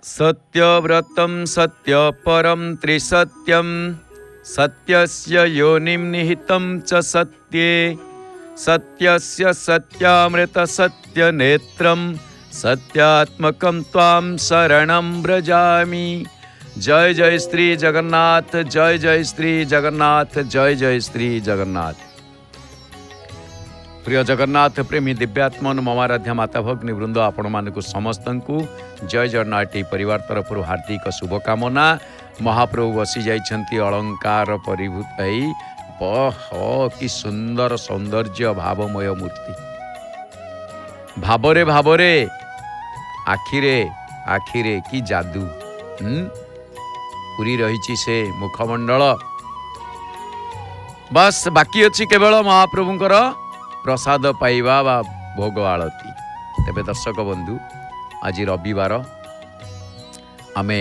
सत्यव्रतं सत्यपरं त्रिसत्यं सत्यस्य योनिं निहितं च सत्ये सत्यस्य सत्यामृत सत्यनेत्रं सत्यात्मकं त्वां शरणं व्रजामि। जय जय श्री जगन्नाथ, जय जय श्री जगन्नाथ, जय जय श्री जगन्नाथ। प्रिय जगन्नाथ प्रेमी दिव्यात्मन ममाराध्या माता भगिनी वृंद आपण मानक समस्त को जय जगन्नाथ परिवार तरफ हार्दिक शुभकामना। महाप्रभु बसी जाइछंती अलंकार परिभूत कि सुंदर सौंदर्य भावमय मूर्ति भावरे भावरे आखिरे आखिरे कि जादू पूरी रही से मुखमंडल। बस बाकी अच्छी केवल महाप्रभुंकर प्रसाद पाइबा बा भोग आलती। तेबे दर्शक बंधु आज रविवार आमे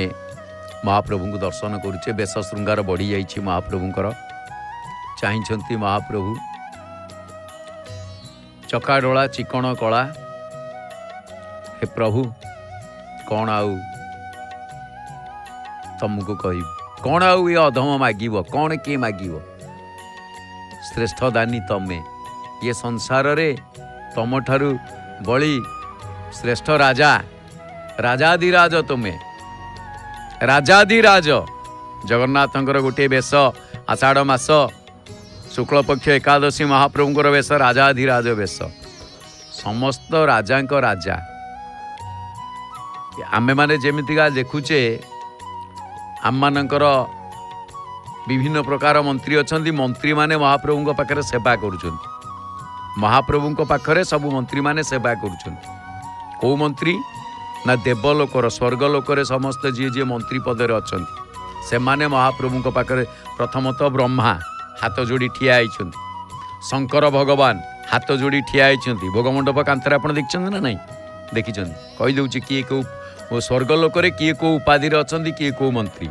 महाप्रभु को दर्शन करुचे। बेश श्रृंगार बढ़ी जाइए महाप्रभुंकर। चाहिंछंती महाप्रभु चकाडोला चिकण कला। हे प्रभु कौन आउ तुमको कह कौन आउ ये अधम मागिब कौन किए मागिब। श्रेष्ठ दानी तमे ये संसार रे तम ठारू बड़ी श्रेष्ठ राजा राजाधिराज तुम्हें राजाधिराज। जगन्नाथंकर गोटे बेश आषाढ़ मास शुक्ल पक्ष एकादशी महाप्रभुंकर बेश राजाधिराज बेश समस्त राजांक राजा। आमे माने जेमितिका देखुचे आम मानकर विभिन्न प्रकार मंत्री अछंती। मंत्री माने महाप्रभुंक पाखरे सेवा करुछंती। महाप्रभुंक पाखरे सब मंत्री माने सेवा करुछंती। कौ मंत्री ना देवलोकर स्वर्गलोकर समस्त जी जी मंत्री पदरे अछंती से माने महाप्रभुंक पाखरे प्रथमतः ब्रह्मा हाथ जोड़ी ठिया आइछंती। शंकर भगवान हाथ जोड़ी ठिया आइछंती। भोगमंडप कांतरे आपण देखिछंती ना नहीं देखिछंती। कहि दउछि किए को स्वर्गलोकरे किए को उपाधि अछंती किए को मंत्री।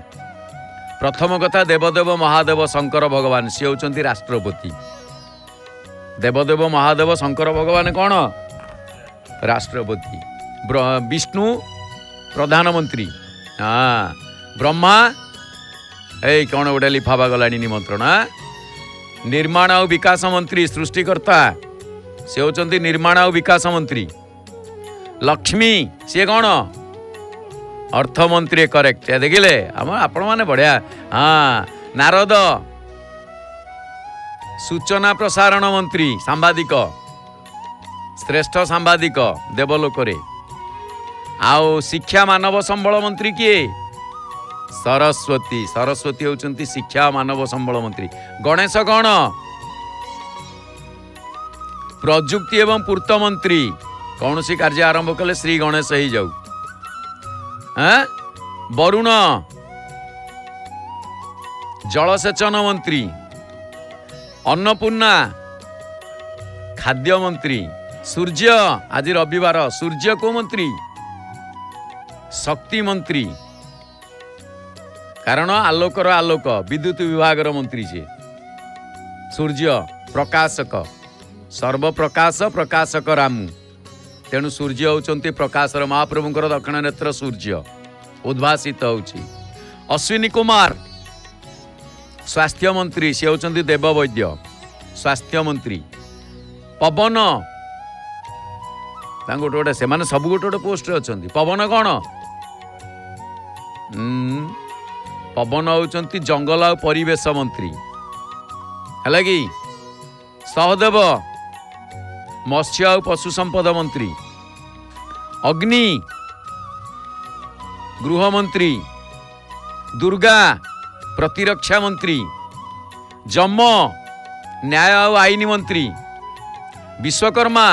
प्रथम कथा देवदेव महादेव शंकर भगवान सी होउछंती राष्ट्रपति। देवदेव महादेव शंकर भगवान कौन राष्ट्रपति। विष्णु प्रधानमंत्री। हाँ ब्रह्मा ए कौन गोटे लिफाफा गलानी निमंत्रण। निर्माण और विकास मंत्री सृष्टिकर्ता से होचंती निर्माण और विकास मंत्री। लक्ष्मी सी कौन अर्थमंत्री। करेक्ट देखिले आपण माने बढ़िया। हाँ नारद सूचना प्रसारण मंत्री सांबादिक श्रेष्ठ सांबादिक देवलोकरे। आओ शिक्षा मानव संबल मंत्री किए सरस्वती। सरस्वती होचंती शिक्षा मानव संबल मंत्री। गणेश कौन प्रजुक्ति एवं पूर्त मंत्री। कौन सी कार्य आरंभ कले श्री गणेश ही जाऊ। वरुण जलसेचन मंत्री। अन्नपूर्णा खाद्य मंत्री। सूर्य आज रविवार सूर्य को मंत्री शक्ति मंत्री कारण आलोकर आलोक विद्युत विभाग मंत्री से सूर्य प्रकाशक सर्वप्रकाश प्रकाशक रामू। तेणु सूर्य होचंती प्रकाशर महाप्रभुंकर दक्षिण नेत्र सूर्य उद्भासित होउची। अश्विनी कुमार स्वास्थ्य मंत्री से होचंती देव वैद्य स्वास्थ्य मंत्री। पवन गोटे गोटे से माने सब गोटे गोटे पोस्ट अछंती। पवन कौन पवन होचंती जंगल और परिवेश मंत्री है कि। सहदेव मत्स्य और पशु संपद मंत्री। अग्नि गृह मंत्री। दुर्गा प्रतिरक्षा मंत्री। जम न्याय और आईन मंत्री। विश्वकर्मा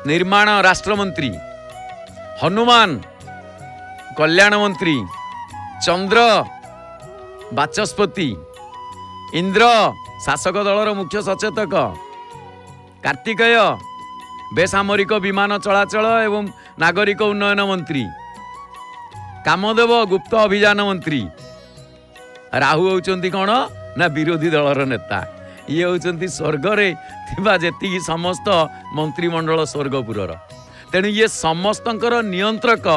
निर्माण राष्ट्र मंत्री। हनुमान कल्याण मंत्री। चंद्र बाचस्पति। इंद्र शासक दलर मुख्य सचेतक। कार्तिकेय बेसामरिक विमान चलाचल एवं नागरिक उन्नयन मंत्री। कामदेव गुप्त अभियान मंत्री। राहु होउचंती कौन ना विरोधी दलर नेता। ये होउचंती स्वर्ग रे थिबा जेतिकी समस्त मंत्रिमंडल स्वर्गपुरर। तेणु ये समस्तंकर नियंत्रक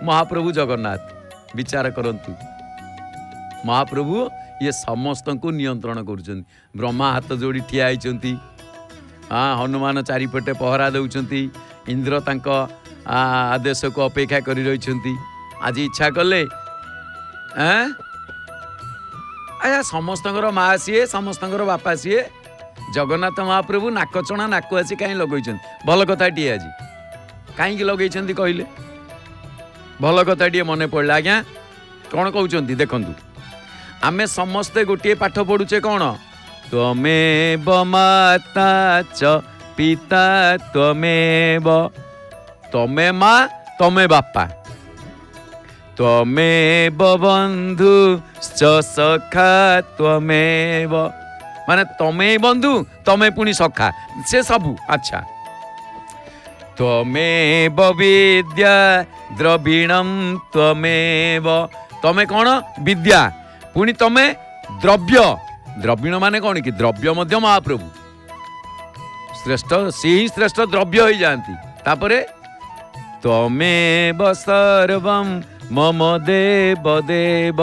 महाप्रभु जगन्नाथ। विचार करंतु महाप्रभु ये समस्त को नियंत्रण कर। ब्रह्मा हाथ जोड़ी ठिया होती, हाँ हनुमान चारिपटे पहरा दौरान, इंद्र तांको आदेश को अपेक्षा कर रही। आज इच्छा कले आया समस्तंकर माँ सीए, समस्तंकर बापा सीए जगन्नाथ महाप्रभु नाकचଣା नाक आसी कहीं लगे। भल कथाटे आज कहीं लगे कहले, भल कथाटे मन पड़ा। आज्ञा कौन कहते देखु, आमे समस्ते गोटे पाठ पढ़ुचे कौन, त्वमेव माता च पिता त्वमेव, तमे माँ तमे बापा, त्वमेव बंधु सखा त्वमेव, माने तमे बंधु तमे पुणी सखा से सबू। अच्छा त्वमेव विद्या द्रविणम त्वमेव, तमे कौन विद्या पुणी तमे द्रव्य, द्रविण माने कौन कि द्रव्य मध्य महाप्रभु श्रेष्ठ, सी ही श्रेष्ठ द्रव्य हो जाती। तापरे त्वमेव सर्वम मम देव देव,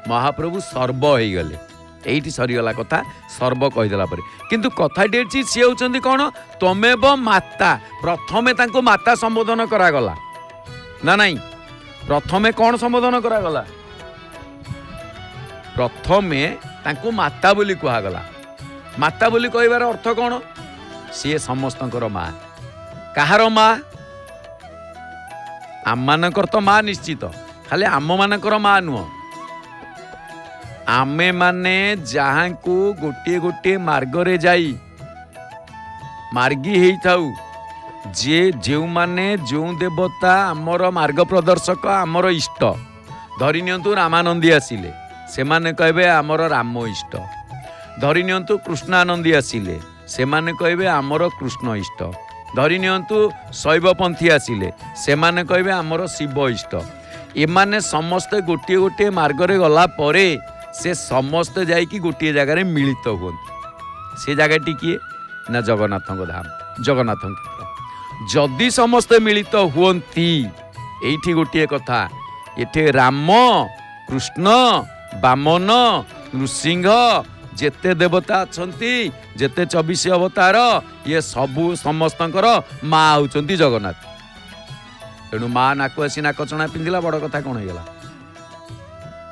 महाप्रभु सर्व हो गले। एठी सरीगला कथा, सर्व कहीदेला पर। किंतु कथाटी अच्छी सी होती कौन, त्वमेव माता, प्रथमे तांको माता संबोधन करागला ना नहीं, प्रथमे कौन संबोधन करागला, प्रथमे तांको माता बोली कहगला। माता बोली कहबार अर्थ कौन, सी समस्तंकर माँ। कहार माँ, आम मानकर तो माँ निश्चित, खाली आम मानकर माँ नुह, आमे माने जहाँ को गोटे गोटे मार्गरे जाई मार्गी हेई थाउ, जे जो माने जो देवता आमर मार्ग प्रदर्शक आमर इष्ट, धरी नियंतु रामानंदी आसिले से माने कहबे आमर राम इष्ट, धरी नियंतु कृष्णानंदी आसिले से माने कहबे आमर कृष्ण इष्ट, धरी नियंतु शैवपंथी आसिले से माने कहबे आमर शिव इष्ट। एमाने समस्ते गोटे गोटे मार्गरे गला परे से समस्ते जाइकी गोटे जगार मिलित हुए। से जगह किए ना जगन्नाथ धाम, जगन्नाथ क्षेत्र। जदि समस्ते मिलित हुअंती, एठी गोटे कथा, एठे राम कृष्ण बामन नृसिंह जेते देवता अछंती, जेते 24 अवतार, ये सबू समस्तंकर माँ होचंती जगन्नाथ। तेणु माँ नाक आसी नाकचଣା पिंधिला बड़ कथा कौन होगा।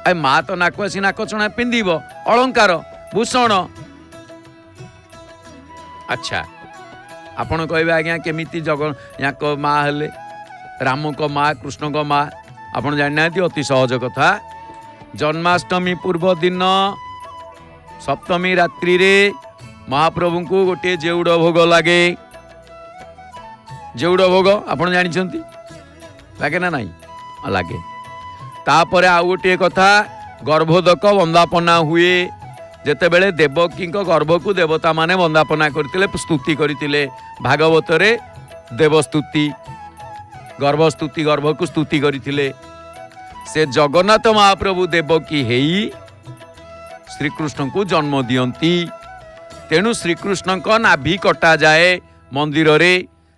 आई माँ तो नाक आसी नाकचଣା पिंधिब अलंकार भूषण। अच्छा आपण कहबे आज्ञा केमिति या को माँ हेले, राम को माँ कृष्ण को माँ, आपण जानिना अति सहज कथा। जन्माष्टमी पूर्व दिन सप्तमी रात्रि रे महाप्रभु को गोटे जेउड़ भोग लगे। जेउड़ भोग आपण जानिछंती लगे ना नहीं, लगे। तापरे आउ गोटे कथा, गर्भोदक वंदापना हुए। जेते बेले देवकी गर्भ को देवता माने वंदापना करतिले, स्तुति करतिले भागवत रे, देवस्तुति गर्भस्तुति, गर्भ को स्तुति करतिले। से जगन्नाथ महाप्रभु देवकी हेई श्रीकृष्ण को जन्म दियंती। तेणु श्रीकृष्ण को नाभि कटा जाए मंदिर रे।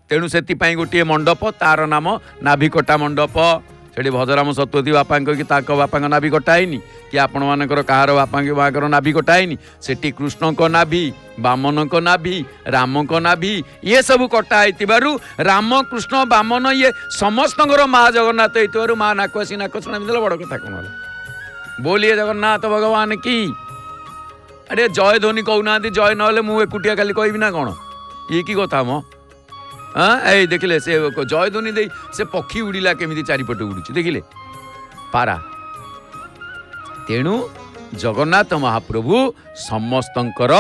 तेणु से गोटे मंडप, तार नाम नाभि कटा मंडप। से भजराम सतपथी बापा कि बापा नाभि कटाएनी कि आपण मानकर कहार बापा माँ नाभि कटाएनी। सेठी कृष्ण को नाभि, बामन को नाभि, राम को नाभि, ये सब कटाई राम कृष्ण बामन ये समस्त माँ जगन्नाथ हो माँ नाक आसी नाकचଣା मिले बड़ कथा कौन है। बोलिए जगन्नाथ भगवान की। अरे जय ध्वनि कहूना, जय ना मु एकुटिया खाली कहबी ना कौन, ये की कथा मो। हाँ ए देखिले से जय ध्वनि दे से पक्षी उड़िला केमिति चारिपटे उड़ुची देखिले पारा। तेणु जगन्नाथ महाप्रभु समस्तंकर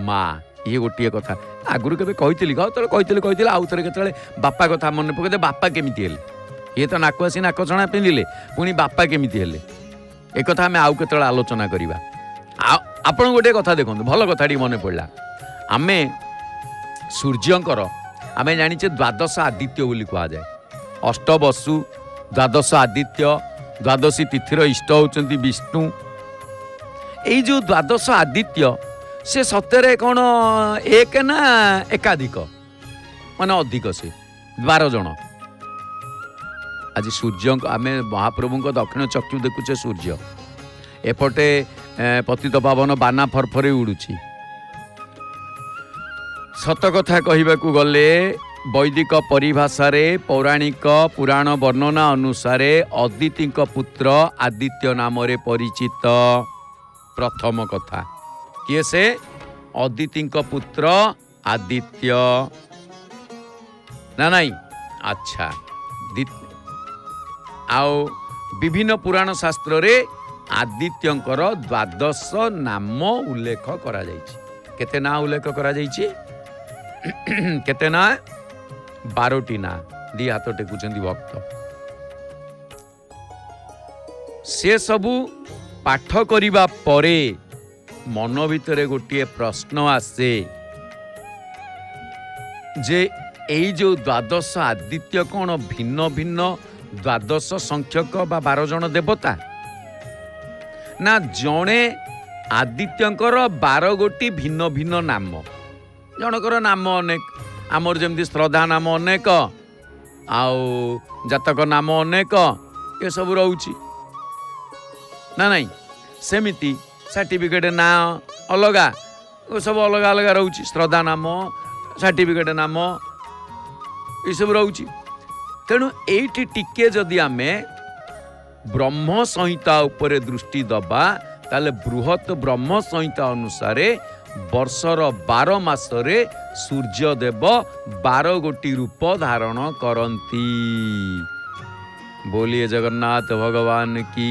माँ, ये गोटे कथा। आगुरी केबे कहितली कहितली आउ थरे केतले बापा कथा मन पके, बापा केमिति हेले, ये तो नाक आसी नाकचଣା पिंधिले पुणी बापा केमिति हेले, एक कथा आमे आउ केतले आलोचना करिबा। आपण गोटे कथा देखंतु, भल कथाटी मन पड़ला। आमे सूर्यंकर आमे जानिचे द्वादश आदित्य बोली कहा जाए। अष्टवसु द्वादश आदित्य, द्वादशी तिथिर इष्ट होचंती विष्णु। एई जो द्वादश आदित्य से सत्ୟରେ कौन एक ना एकाधिक, माने अधिक, से 12 जन आज सूर्य आम महाप्रभु दक्षिण चक्षु देखुचे सूर्य एपटे पतित पावन बाना फरफरे उड़ुची। सत कथा कहबाकू गले वैदिक परिभाषा पौराणिक पुराण वर्णना अनुसार अदिति पुत्र आदित्य नाम परिचित। प्रथम कथा किए से अदिति पुत्र आदित्य ना नहीं। अच्छा आओ विभिन्न पुराण शास्त्र रे आदित्यंकर द्वादश नाम उल्लेख करा जाइछि। केते ना उल्लेख करा जाइछि? केते ना? 12टी ना। दी हाथ टेकुचंदी भक्त। से सबू पाठ करिबा परे मन भितरे गोटे प्रश्न आसे जे एई जो द्वादश आदित्य कौन भिन्न भिन्न द्वादश संख्यक बा 12 जन देवता ना जणे आदित्यंकर 12 गोटी भिन्न भिन्न नाम। जनकर नाम अनेक आमर जमती श्रद्धा नाम अनेक आउ जातक नाम अनेक ये सब रोची ना नहीं। सेमिति सर्टिफिकेट ना अलगा सब अलग अलग रोची। श्रद्धा नाम सर्टिफिकेट नाम ये सब रोची। तेणु एठी टिके जदि आमे ब्रह्म संहिता उपरे दृष्टि दबा ताले बृहत ब्रह्म संहिता अनुसार वर्षर 12 मासरे सूर्यदेव 12 गोटी रूप धारण करती। बोलिए जगन्नाथ भगवान की,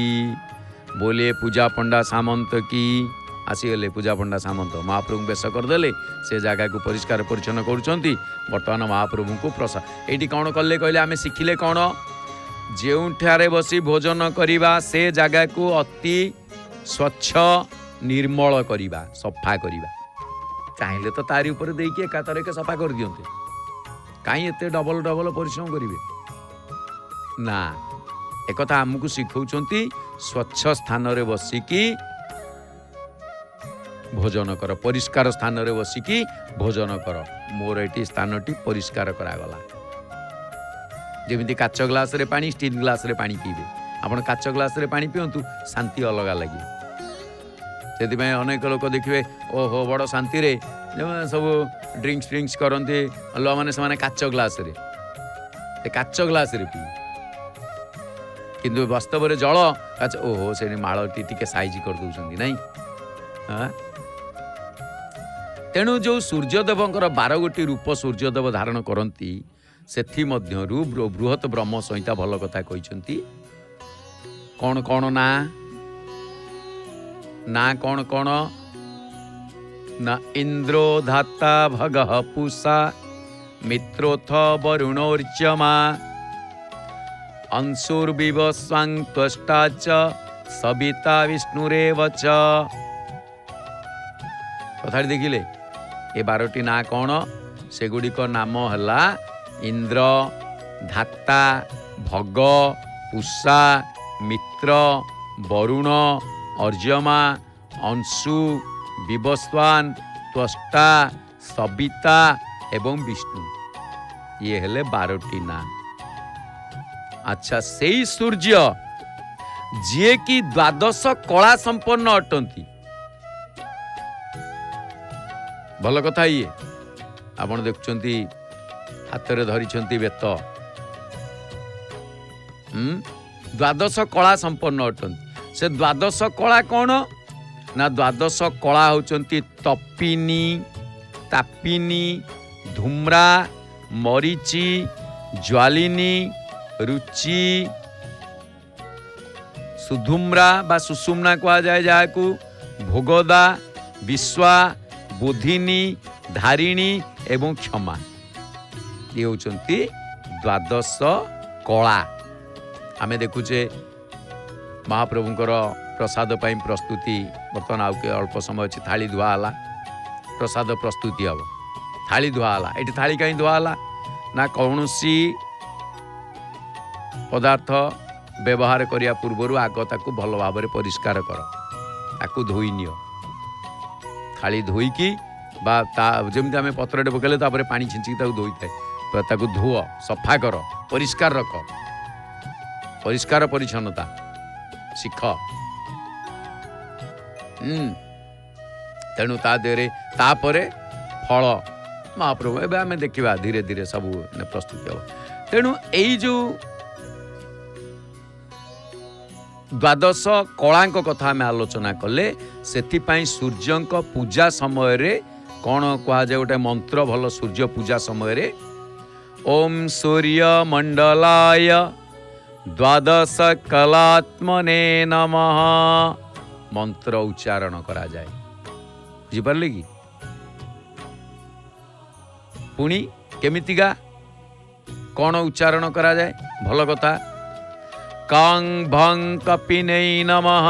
बोलिए पूजा पंडा सामंत की। आसीगले पूजा पंडा सामंत महाप्रभु बेश करदे से जगह को परिष्कार परिच्छन्न करुँच। बर्तमान महाप्रभु को प्रसाद ये कौन कले कहले आम शिखिले कौन जेउठारे बसी भोजन करिबा से जगह को अति स्वच्छ निर्मल करिबा सफा करिबा। चाहिले तो तारी ऊपर देके एकातर के सफा कर दियंते कहीं एते डबल डबल परिश्रम करिवे ना। एकथा हमकु शिखौचंती स्वच्छ स्थान रे बसिकी भोजन कर, परिष्कार स्थान रे बसिकी भोजन कर। मोर एटी स्थानटी परिष्कार करागला। जेमिति काच ग्लास रे पानी स्टील ग्लास रे पानी पीबे। आपण काच ग्लास रे पानी पियंतु शांति अलग लगे। से अनेक लोक देखिए ओहो बड़ शांति रे सब ड्रिंक्स करते लो मैंने से काच ग्लास रे काच ग्लास रे पी किंतु वास्तव में जल काच ओहो से मालटी टिके साइज कर दउछंती नहीं। तेणु जो सूर्यदेवंकर 12 गोटी रूप सूर्यदेव धारण करती सेथि मध्यरु बृहत ब्रह्म संहिता भल कथा कहते। कौन कौन ना ना कौन कौन ना इंद्रो धाता भगः पूषा मित्रोथ वरुणोर्चमा अंशुर्विवस्वां त्वष्टा च सविता विष्णुरेव च। कथाटी देखिले ए 12टी ना कौन सेगुड़िक नाम हला इंद्र धाता भग पूषा मित्र वरुण अर्यमा अंशु विवस्वान त्वष्टा सविता एवं विष्णु ये हेले 12टी ना। अच्छा सेई सूर्य जे कि द्वादश कला संपन्न अटंती। भल कथा ये आपण देखुचंती हाथ रे धरिचंती बेत द्वादश कला संपन्न अटंती। से द्वादश कला कौन ना द्वादश कला होचंती तपिनी तापिनी धूम्रा मरीचि ज्वालिनी रुचि सुधूम्रा बा सुषुम्ना कहा जाए जाकू भोगदा विश्वा बोधिनी धारिणी एवं क्षमा ये होचंती द्वादश कला। आमे देखुचे महाप्रभुंकर प्रसाद पाई प्रस्तुति बर्तमान आउ के अल्प समय अच्छी थाली धुआला प्रसाद प्रस्तुति हम थाली धुआला। ये थाली कहीं धुआला ना कौन सी पदार्थ व्यवहार करिया पूर्वर आग ताकू भल भाव में परिष्कार कर ताकू धोई नियो। थाली धोईकी बा जमी आम पत्रटे पकेले पानी छिंचिकी धोई थाए ताकू धुओ सफा कर परिष्कार रख परिष्कार परिच्छन्नता शिख तेणु ता देहरे तापरे फल महाप्रभु एवं आम देखा धीरे धीरे सब प्रस्तुति हम तेणु यही जो द्वादश कलांक कथा आम आलोचना कले से सूर्य पूजा समय रे कौन कह जाए गोटे मंत्र भल सूर्य पूजा समय रे ओम सूर्य मंडलाय द्वादश कलात्मने नमः मंत्र उच्चारण करा जाए बुझिपारे कि पुणी केमितिका कौन उच्चारण करा जाए भल कथा कांग भंग कपिनै नमः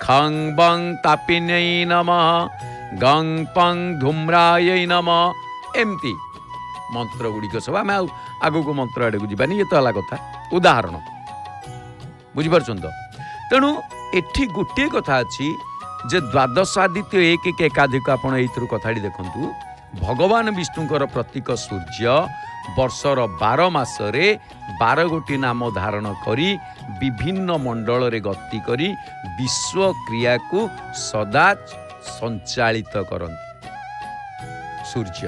खंग बंग तापिनै नमः गंग पंग धूम्राय नमः एमती मंत्र गुड़िक सब आम आग को मंत्र आड़े को जीवानी ये तो है कथा उदाहरण बुझिपार तो तेणु एठी गोटे कथा अच्छी जे द्वादश आदित्य एक एक एकाधिक आपण एथुर कथाटी देखंतु भगवान विष्णुकर प्रतीक सूर्य वर्षर 12 मासरे 12 गोटी नाम धारण करी विभिन्न मंडल रे गति करी विश्व क्रिया को सदा संचालित करंती सूर्य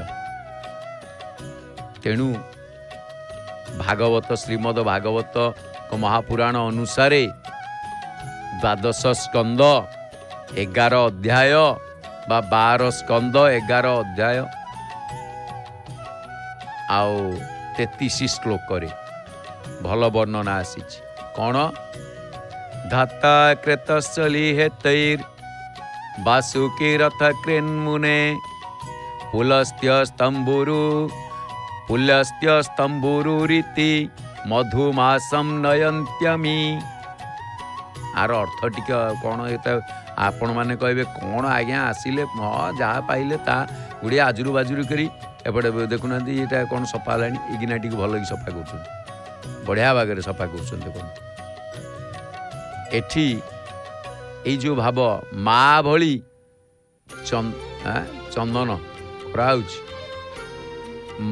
तेणु भागवत श्रीमद भागवत महापुराण अनुसारे द्वादश स्कंद 11 अध्याय बा 12 स्कंद 11 अध्याय आओ 33 श्लोक रे भल वर्णना आसी कौन धाता कृतस्थली हेतैर वासुकी रथ क्रेन्मुने पुलस्त्य स्तंभुरुरीति मधुमासम नयन्त्यमी आर अर्थ टिके कौन ये आपण मैंने कहे कौन आज्ञा आसिले हाँ जहाँ पाइले ता गुड़िया आजुरू बाजुरू करी एपटे देखुना ये कौन सफा है ये गिनाटी को भल कि सफा कर बढ़िया भाग सफा कर एठी ये जो भाव माँ भली चंदन कराउछ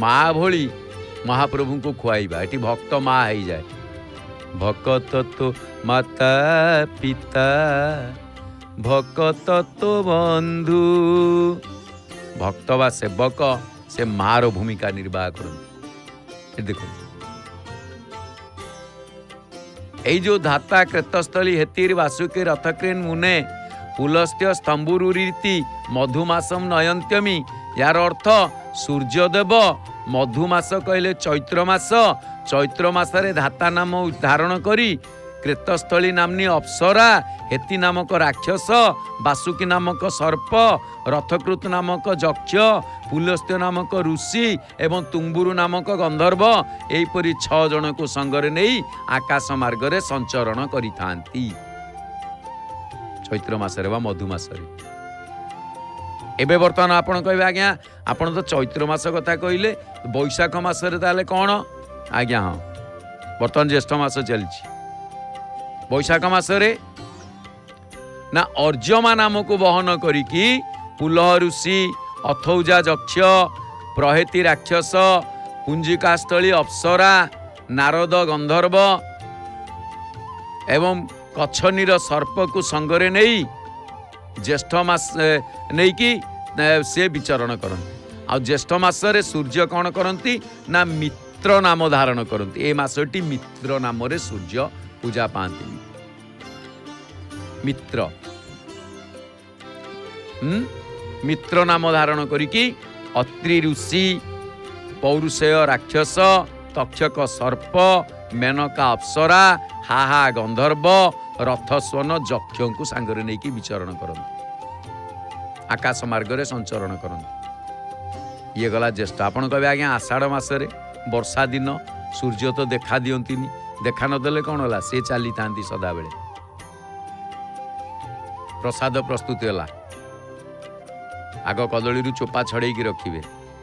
माँ भली महाप्रभु को खुआइबा एठी भक्त माँ हो जाए भक्त तो माता पिता भक्त तो बंधु भक्त बा सेवक से मार भूमिका निर्वाह करते देखो এই जो धाता कृतस्थली हेतिर वासुकी रथक्रेन मुने पुलस्त्य स्तंभुरुरीति मधुमासम नयन्त्यमी यार अर्थ सूर्यदेव मधुमास कहले चैत्र मासरे धाता नाम धारण करी कृतस्थली नामनी अप्सरा हेति नामक राक्षस वासुकी नामक सर्प रथकृत नामक यक्ष पुलस्त्य नामक ऋषि एवं तुम्बुरु नामक गंधर्व एहिपरि 6 जन को संगरे नहीं आकाश मार्ग रे संचरण करिथांती चैत्र मासरे वा मधुमासरे एबे वर्तमान आपण कहबे आज्ञा आपण तो चैत्र मास कथा कहले बैशाख मासरे ताले कोन आज्ञा हाँ वर्तमान ज्येष्ठ मास चलछि बैशाख मासरे ना अर्जमा नाम को बहन करिकी पुलह ऋषि अथौजा यक्ष प्रहेति राक्षस पुंजिकास्थली अप्सरा नारद गंधर्व एवं कच्छनीर सर्प को संगरे नहीं ज्येष्ठ मास नहीं कि से विचरण करती आ ज्येष्ठ मासरे सूर्य कौन करती ना मित्र नाम धारण करती ए मासटी मित्र नाम रे सूर्य पूजा पाती मित्र मित्र नाम धारण करिकी अत्रि ऋषि पौरुषेय राक्षस तक्षक सर्प मेनका अप्सरा हाहा गंधर्व रथस्वन यक्ष को सांगरे नहीं विचरण करती आकाश मार्ग रे संचरण करती ये गला ज्येष्ठ आपण कहबे आज्ञा आषाढ़ मासरे वर्षा दिन सूर्य तो देखा दियंतिनी देखा नदेले कौन होला से चली था सदा बेले प्रसाद प्रस्तुति होला आग कदली चोपा छड़े रखिए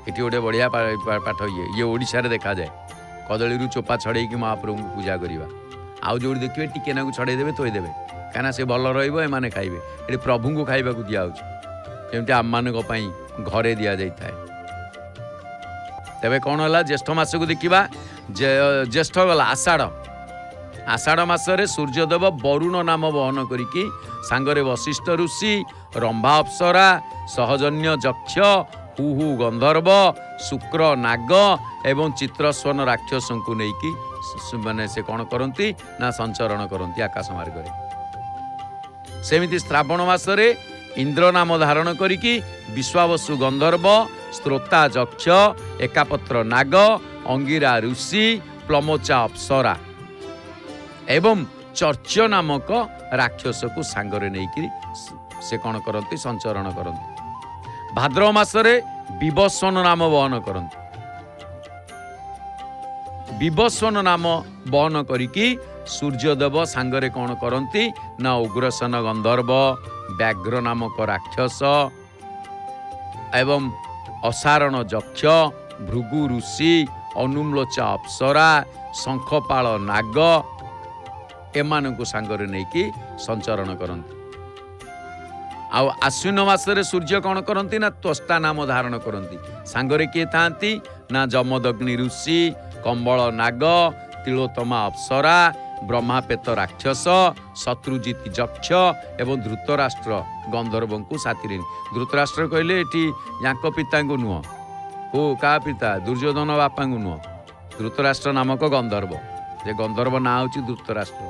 ये गोटे बढ़िया पाठ ये ओडिशा रे देखा जाए कदली चोपा छड़े महाप्रभु को पूजा करवा आउ जो देखिए टिके ना छड़ेदेवे थोदेवे कहीं से भल रही खाइबे ये प्रभु को खाइबा को दिखाऊँगी आम मान घरे दि जाए तेबे कौन है ज्येष्ठ मास को देखा ज्येष्ठ गला आषाढ़ मासरे सूर्यदेव वरुण नाम बहन करिकी सांगरे वशिष्ठ ऋषि, रंभा अप्सरा, सहजन्य यक्ष, हुहु गंधर्व, शुक्र नाग एवं चित्रस्वन राक्षस को लेकिन माने से कौन करती ना संचरण करती आकाश मार्ग। सेमिति श्रावण मासरे इंद्र नाम धारण करिकी विश्वावसु गंधर्व, स्त्रोता यक्ष, एकापत्र नाग, अंगिरा ऋषि, प्लमोचा अप्सरा एवं चर्च्य नामक राक्षस को सांगरे नहीं से कौन करती संचरण करती। भाद्रव मासरे विवस्वन नाम बहन करती। विवस्वन नाम बहन करिकी सूर्यदेव सांगरे कौन करती ना उग्रसेन गंधर्व, व्याघ्र नामक राक्षस एवं असारण यक्ष, भृगु ऋषि, अनुम्लोचा अप्सरा, शंखपाल नाग एमानंकु सांगरे नेकी संचरण करती। आश्विन मासरे सूर्य कौन करती ना त्वष्टा नाम धारण करती। सांगरे किए थांती ना जमदग्नि ऋषि, कंबल नाग, तिलोत्तमा अप्सरा, ब्रह्मापेत राक्षस, शत्रुजित यक्ष एवं धृतराष्ट्र गंधर्व को साथी। धृतराष्ट्र कहले एटी याक पिता को नुह को का पिता दुर्योधन बापा को नुह, धृतराष्ट्र नामक गंधर्व। जे गंधर्व ना हूँ धृतराष्ट्र।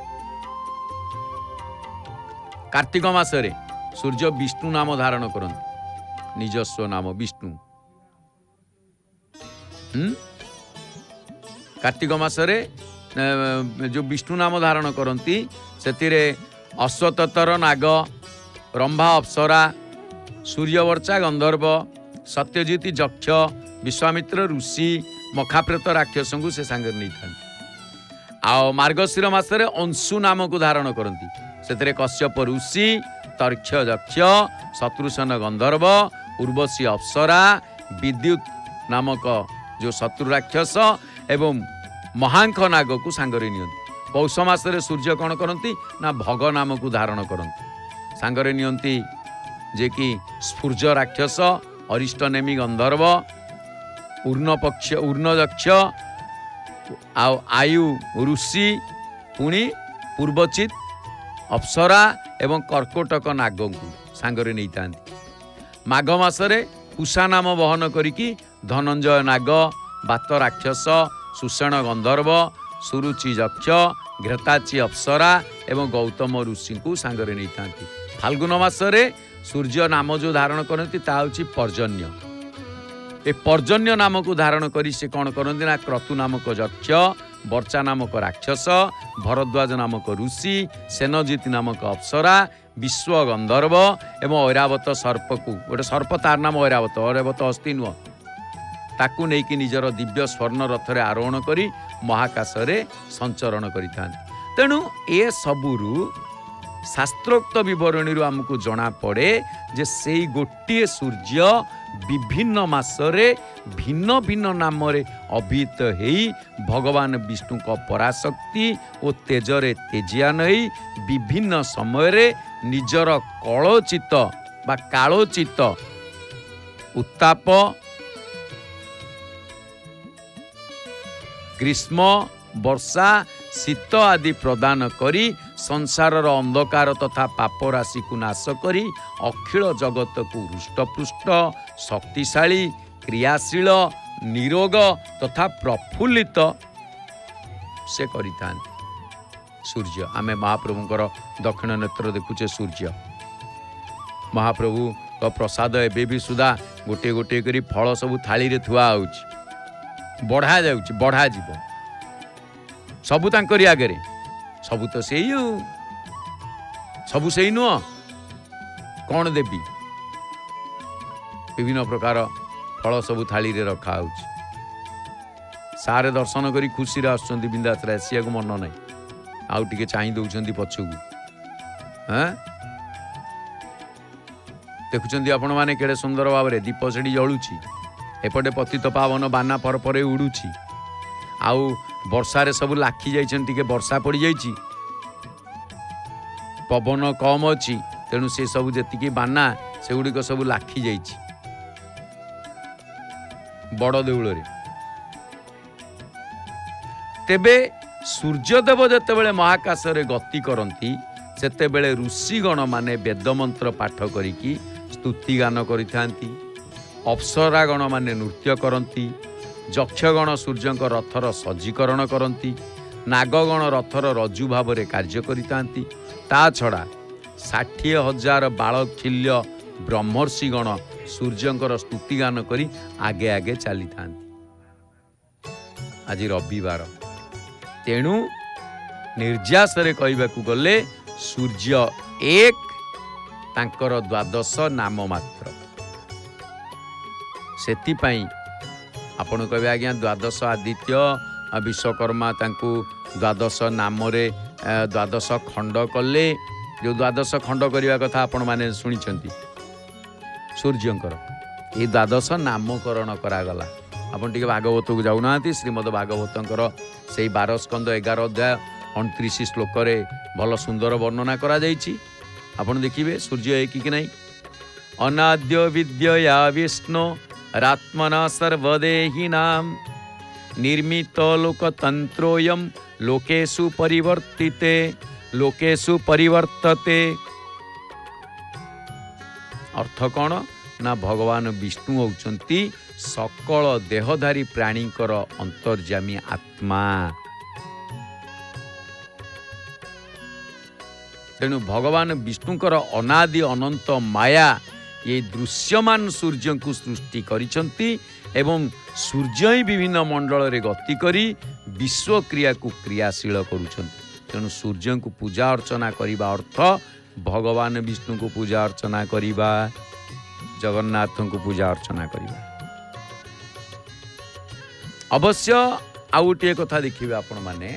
कार्तिक मासरे सूर्य विष्णु नाम धारण करती, निजस्व नाम विष्णु। कार्तिक मासरे जो विष्णु नाम धारण करती से अश्वतर नाग, रंभा अप्सरा, सूर्यवर्चा गंधर्व, सत्यजित यक्ष, विश्वामित्र ऋषि, मखाप्रेत राक्षस को से सांगे नहीं था। मार्गशीर मासरे अंशु नाम को धारण करती से कश्यप ऋषि, तर्क्ष यक्ष, शत्रुसेन गंधर्व, उर्वशी अप्सरा, विद्युत नामक जो शत्रु राक्षस एवं महांख नाग को सांगरे नियंती। पौष मासरे सूर्य कौन करती ना भग नाम को धारण करती सांगरे नियंती जे कि स्फूर्ज राक्षस, अरिष्टनेमी गंधर्व, ऊर्णपक्ष ऊर्णयक्ष, आयु ऋषि, पुणी पूर्वचित अप्सरा एवं कर्कोटक नाग को सांगरे नहीं था। माघ मासरे उषा नाम बहन करिकी धनंजय नाग, बात राक्षस, सुषेण गंधर्व, सुरुचि यक्ष, घृताची अप्सरा एवं गौतम ऋषि को सांगरे नहीं था। फाल्गुन मासरे सूर्य नाम जो धारण करती ता हूँ पर्जन्य। ए पर्जन्य नाम को धारण करी से कौन करती ना क्रतु नामक यक्ष, वर्चा नामक राक्षस, भरद्वाज नामक ऋषि, सेनजित नामक अप्सरा, विश्व गंधर्व एवं ऐरावत सर्प को गोटे सर्प तार नाम ऐरावत, ऐरावत अस्थि नुह ताकू नहीं निजर दिव्य स्वर्ण रथरे आरोहण करी महाकाशरे संचरण करिथान। तेणु ए सबुरु शास्त्रोक्त विवरणी आमको जना पड़े जे से गोटे सूर्य विभिन्न मासरे भिन्न भिन्न नाम अभिहित हेई भगवान विष्णु को पराशक्ति और तेजरे तेजियान होई विभिन्न समय निजर कलोचित बा कालोचित उत्ताप, ग्रीष्म, वर्षा, शीत आदि प्रदान करी संसारर अंधकार तथा पाप राशि को नाश करी अखिल जगत को हृष्टपुष्ट, शक्तिशाली, क्रियाशील, निरोग तथा प्रफुल्लित से करिथान। सूर्य आमे महाप्रभुंकर दक्षिण नेत्र देखुचे सूर्य महाप्रभु का प्रसाद एबे भी सुधा गोटे गोटे करी फल सब थाली रे थुआ होउची, बढ़ा जाउची, बढ़ा जीव सबू तांकरी आगे सबू तो से सबू से नुह कौन देवी विभिन्न प्रकार फल सबू थाली रे रखा होउची। सारे दर्शन करी खुशी रे आसुचंती बिंदास आसिया को मन नहीं आउ टिके चाहि दउचंती पछकू। हाँ देखुचंती आपण माने केड़े सुंदर भाव रे दीप सेठी जळुची, एपटे पतित पावन बाना पर परे उड़ुची, आउ वर्षारे सब लाखी जाइछन, टिके वर्षा पड़ी जाइछि, पवन कम अच्छी तेणु से सब जेतिकी बाना से गुड़िक सब लाखी जाइछि बड़ देउल रे। तेबे ସୂର୍ଯ୍ୟଦେବ ଯେତେବେଳେ ମହାକାଶରେ ଗତି କରନ୍ତି ସେତେବେଳେ ଋଷିଗଣ ମାନେ ବେଦମନ୍ତ୍ର ପାଠ କରିକି ସ୍ତୁତିଗାନ କରିଥାନ୍ତି। ଅପ୍ସରାଗଣ ମାନେ ନୃତ୍ୟ କରନ୍ତି। ଯକ୍ଷଗଣ ସୂର୍ଯ୍ୟଙ୍କ ରଥର ସଜ୍ଜୀକରଣ କରନ୍ତି। ନାଗଗଣ ରଥର ରଜୁ ଭାବରେ କାର୍ଯ୍ୟ କରିଥାନ୍ତି। ତା ଛଡ଼ା 60,000 ବାଳଖିଲ୍ୟ ବ୍ରହ୍ମର୍ଷିଗଣ ସୂର୍ଯ୍ୟଙ୍କର ସ୍ତୁତିଗାନ କରି ଆଗେ ଆଗେ ଚାଲିଥାନ୍ତି। ଆଜି ରବିବାର, ତେଣୁ ନିର୍ଯାସରେ କହିବାକୁ ଗଲେ ସୂର୍ଯ୍ୟ ଏକ, ତାଙ୍କର ଦ୍ୱାଦଶ ନାମ ମାତ୍ର। ସେଥିପାଇଁ ଆପଣ କହିବେ ଆଜ୍ଞା ଦ୍ୱାଦଶ ଆଦିତ୍ୟ ବିଶ୍ୱକର୍ମା ତାଙ୍କୁ ଦ୍ୱାଦଶ ନାମରେ ଦ୍ୱାଦଶ ଖଣ୍ଡ କଲେ। ଯେଉଁ ଦ୍ୱାଦଶ ଖଣ୍ଡ କରିବା କଥା ଆପଣମାନେ ଶୁଣିଛନ୍ତି ସୂର୍ଯ୍ୟଙ୍କର, ଏଇ ଦ୍ୱାଦଶ ନାମକରଣ କରାଗଲା। ଆପଣ ଟିକେ ଭାଗବତକୁ ଯାଉନାହାନ୍ତି, ଶ୍ରୀମଦ ଭାଗବତଙ୍କର ସେଇ 12 ସ୍କନ୍ଦ 11 ଅଧ୍ୟାୟ 29 ଶ୍ଲୋକରେ ଭଲ ସୁନ୍ଦର ବର୍ଣ୍ଣନା କରାଯାଇଛି। ଆପଣ ଦେଖିବେ ସୂର୍ଯ୍ୟ ଏକ କି ନାହିଁ। ଅନାଦ୍ୟ ବିଦ୍ୟୟା ବିଷ୍ଣୁ ରାତ୍ମନା ସର୍ବଦେହିନାଂ ନିର୍ମିତ ଲୋକତନ୍ତ୍ରୋୟମ୍ ଲୋକେଷୁ ପରିବର୍ତ୍ତତେ। ଅର୍ଥ କ'ଣ ନା ଭଗବାନ ବିଷ୍ଣୁ ହେଉଛନ୍ତି ସକଳ ଦେହଧାରୀ ପ୍ରାଣୀଙ୍କର ଅନ୍ତର୍ଯାମୀ ଆତ୍ମା। ତେଣୁ ଭଗବାନ ବିଷ୍ଣୁଙ୍କର ଅନାଦି ଅନନ୍ତ ମାୟା ଏ ଦୃଶ୍ୟମାନ ସୂର୍ଯ୍ୟଙ୍କୁ ସୃଷ୍ଟି କରିଛନ୍ତି ଏବଂ ସୂର୍ଯ୍ୟ ହିଁ ବିଭିନ୍ନ ମଣ୍ଡଳରେ ଗତି କରି ବିଶ୍ୱକ୍ରିୟାକୁ କ୍ରିୟାଶୀଳ କରୁଛନ୍ତି। ତେଣୁ ସୂର୍ଯ୍ୟଙ୍କୁ ପୂଜା ଅର୍ଚ୍ଚନା କରିବା ଅର୍ଥ ଭଗବାନ ବିଷ୍ଣୁଙ୍କୁ ପୂଜା ଅର୍ଚ୍ଚନା କରିବା, ଜଗନ୍ନାଥଙ୍କୁ ପୂଜା ଅର୍ଚ୍ଚନା କରିବା। ଅବଶ୍ୟ ଆଉ ଗୋଟିଏ କଥା ଦେଖିବେ ଆପଣମାନେ,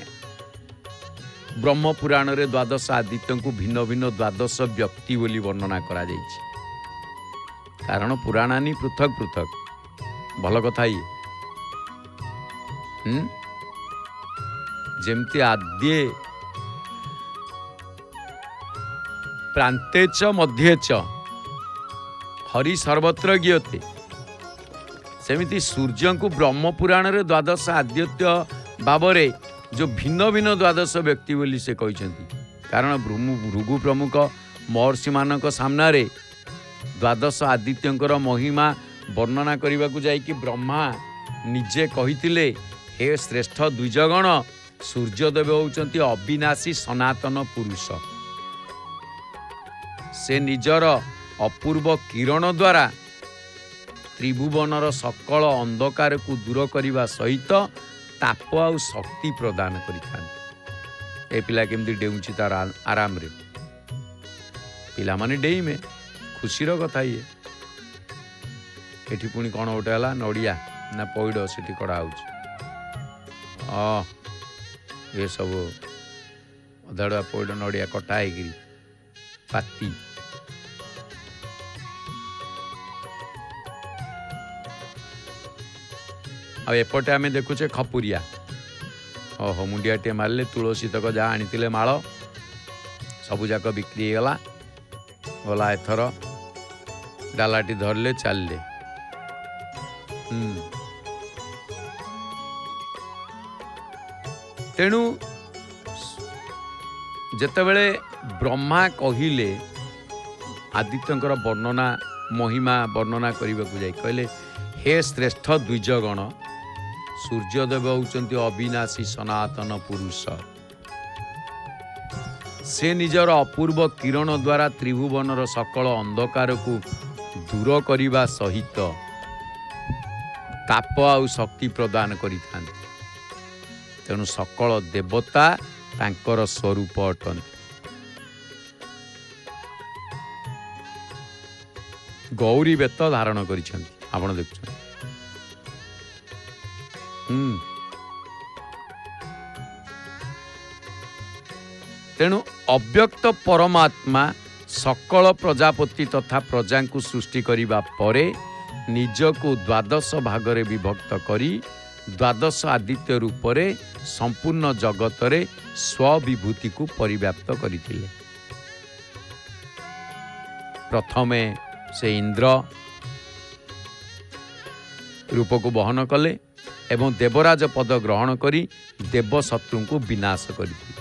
ବ୍ରହ୍ମପୁରାଣରେ ଦ୍ୱାଦଶ ଆଦିତ୍ୟଙ୍କୁ ଭିନ୍ନ ଭିନ୍ନ ଦ୍ୱାଦଶ ବ୍ୟକ୍ତି ବୋଲି ବର୍ଣ୍ଣନା କରାଯାଇଛି। କାରଣ ପୁରାଣାନି ପୃଥକ ପୃଥକ। ଭଲ କଥା ଇଏ। ଯେମିତି ଆଦ୍ୟେ ପ୍ରାନ୍ତେ ଚ ମଧ୍ୟେ ଚ ହରି ସର୍ବତ୍ର ଗୀୟତେ, ସେମିତି ସୂର୍ଯ୍ୟଙ୍କୁ ବ୍ରହ୍ମପୁରାଣରେ ଦ୍ୱାଦଶ ଆଦିତ୍ୟ ଭାବରେ ଯେଉଁ ଭିନ୍ନ ଭିନ୍ନ ଦ୍ୱାଦଶ ବ୍ୟକ୍ତି ବୋଲି ସେ କହିଛନ୍ତି। କାରଣ ଭୃଗୁ ପ୍ରମୁଖ ମହର୍ଷିମାନଙ୍କ ସାମ୍ନାରେ ଦ୍ୱାଦଶ ଆଦିତ୍ୟଙ୍କର ମହିମା ବର୍ଣ୍ଣନା କରିବାକୁ ଯାଇକି ବ୍ରହ୍ମା ନିଜେ କହିଥିଲେ, ହେ ଶ୍ରେଷ୍ଠ ଦ୍ୱିଜଗଣ, ସୂର୍ଯ୍ୟଦେବ ହେଉଛନ୍ତି ଅବିନାଶୀ ସନାତନ ପୁରୁଷ। ସେ ନିଜର ଅପୂର୍ବ କିରଣ ଦ୍ୱାରା ତ୍ରିଭୁବନର ସକଳ ଅନ୍ଧକାରକୁ ଦୂର କରିବା ସହିତ ତାପ ଆଉ ଶକ୍ତି ପ୍ରଦାନ କରିଥାନ୍ତି। ଏ ପିଲା କେମିତି ଡେଉଁଛି ତାର ଆରାମରେ, ପିଲାମାନେ ଡେଇଁବେ, ଖୁସିର କଥା ଇଏ। ଏଠି ପୁଣି କ'ଣ ଗୋଟେ ହେଲା, ନଡ଼ିଆ ନା ପଇଡ଼ ସେଠି କଡ଼ା ହେଉଛି। ଏସବୁ ଅଧାଡ଼ୁଆ ପଇଡ଼ ନଡ଼ିଆ କଟା ହେଇକିରି ପାତି। ଆଉ ଏପଟେ ଆମେ ଦେଖୁଛେ ଖପୁରିଆ। ମୁଣ୍ଡିଆଟିଏ ମାରିଲେ ତୁଳସୀ ତକ ଯାହା ଆଣିଥିଲେ ମାଳ ସବୁଯାକ ବିକ୍ରି ହେଇଗଲା। ଗଲା ଏଥର ଡାଲାଟି ଧରିଲେ ଚାଲିଲେ। ତେଣୁ ଯେତେବେଳେ ବ୍ରହ୍ମା କହିଲେ ଆଦିତ୍ୟଙ୍କର ବର୍ଣ୍ଣନା ମହିମା ବର୍ଣ୍ଣନା କରିବାକୁ ଯାଇ କହିଲେ, ହେ ଶ୍ରେଷ୍ଠ ଦ୍ୱିଜଗଣ, ସୂର୍ଯ୍ୟଦେବ ହେଉଛନ୍ତି ଅବିନାଶୀ ସନାତନ ପୁରୁଷ। ସେ ନିଜର ଅପୂର୍ବ କିରଣ ଦ୍ୱାରା ତ୍ରିଭୁବନର ସକଳ ଅନ୍ଧକାରକୁ ଦୂର କରିବା ସହିତ ତାପ ଆଉ ଶକ୍ତି ପ୍ରଦାନ କରିଥାନ୍ତି। ତେଣୁ ସକଳ ଦେବତା ତାଙ୍କର ସ୍ୱରୂପ ଅଟନ୍ତି। ଗୌରୀ ବେତ ଧାରଣ କରିଛନ୍ତି, ଆପଣ ଦେଖୁଛନ୍ତି। ତେଣୁ ଅବ୍ୟକ୍ତ ପରମାତ୍ମା ସକଳ ପ୍ରଜାପତି ତଥା ପ୍ରଜାଙ୍କୁ ସୃଷ୍ଟି କରିବା ପରେ ନିଜକୁ ଦ୍ୱାଦଶ ଭାଗରେ ବିଭକ୍ତ କରି ଦ୍ୱାଦଶ ଆଦିତ୍ୟ ରୂପରେ ସମ୍ପୂର୍ଣ୍ଣ ଜଗତରେ ସ୍ୱବିଭୂତିକୁ ପରିବ୍ୟାପ୍ତ କରିଥିଲେ। ପ୍ରଥମେ ସେ ଇନ୍ଦ୍ର ରୂପକୁ ବହନ କଲେ ଏବଂ ଦେବରାଜ ପଦ ଗ୍ରହଣ କରି ଦେବ ଶତ୍ରୁଙ୍କୁ ବିନାଶ କରିଥିଲେ।